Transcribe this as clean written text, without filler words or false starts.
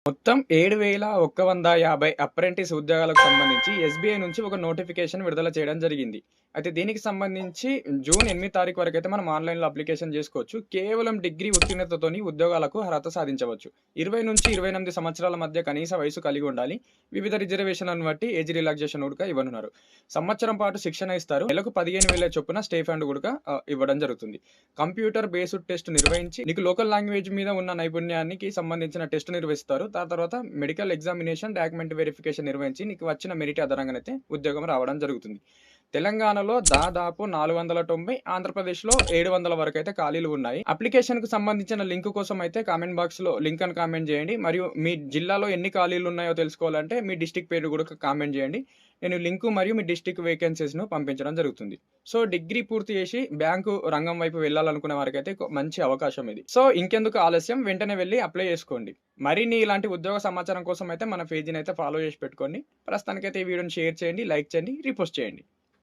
మొత్తం 7,150 అప్రెంటిస్ ఉద్యోగాలకు సంబంధించి ఎస్‌బీఐ నుంచి ఒక నోటిఫికేషన్ విడుదల చేయడం జరిగింది. అయితే దీనికి సంబంధించి జూన్ 8 తారీఖు వరకైతే మనం ఆన్‌లైన్‌లో అప్లికేషన్ జేసుకోవచ్చు. కేవలం డిగ్రీ ఉత్తీర్ణతతోని ఉద్యోగాలకు అర్హత సాధించవచ్చు. 20-28 సంవత్సరాల మధ్య కనీస వయస్సు కలిగి ఉండాలి. వివిధ రిజర్వేషన్‌లను బట్టి ఏజ్ రిలాక్సేషన్ గూడా ఇవ్వనున్నారు. సంవత్సరం పాటు శిక్షణ ఇస్తారు. నెలకు 15,000 చొప్పున స్టైఫండ్ గూడా ఇవ్వడం జరుగుతుంది. కంప్యూటర్ బేస్డ్ టెస్ట్ నిర్వహించి నీకు లోకల్ లాంగ్వేజ్ మీద ఉన్న నైపుణ్యానికి సంబంధించిన టెస్ట్ నిర్వహిస్తారు. దాని తర్వాత మెడికల్ ఎగ్జామినేషన్, డాక్యుమెంట్ వెరిఫికేషన్ నిర్వహించి నీకు వచ్చిన మెరిట్ ఆధారంగానైతే ఉద్యోగం రావడం జరుగుతుంది. తెలంగాణలో దాదాపు 490, ఆంధ్రప్రదేశ్‌లో 700 వరకైతే ఖాళీలు ఉన్నాయి. అప్లికేషన్‌కు సంబంధించిన లింక్ కోసం అయితే కామెంట్ బాక్స్‌లో లింక్ అని కామెంట్ చేయండి. మరియు మీ జిల్లాలో ఎన్ని ఖాళీలు ఉన్నాయో తెలుసుకోవాలంటే మీ డిస్ట్రిక్ట్ పేరు కూడా కామెంట్ చేయండి. నేను లింకు మరియు మీ డిస్ట్రిక్ట్ వేకెన్సీస్‌ను పంపించడం జరుగుతుంది. సో, డిగ్రీ పూర్తి చేసి బ్యాంకు రంగం వైపు వెళ్ళాలనుకునే వారికైతే మంచి అవకాశం ఇది. సో, ఇంకెందుకు ఆలస్యం, వెంటనే వెళ్లి అప్లై చేసుకోండి. మరిన్ని ఇలాంటి ఉద్యోగ సమాచారం కోసం అయితే మన పేజీని అయితే ఫాలో చేసి పెట్టుకోండి. ప్రస్తుతానికైతే ఈ వీడియోని షేర్ చేయండి, లైక్ చేయండి, రీపోస్ట్ చేయండి.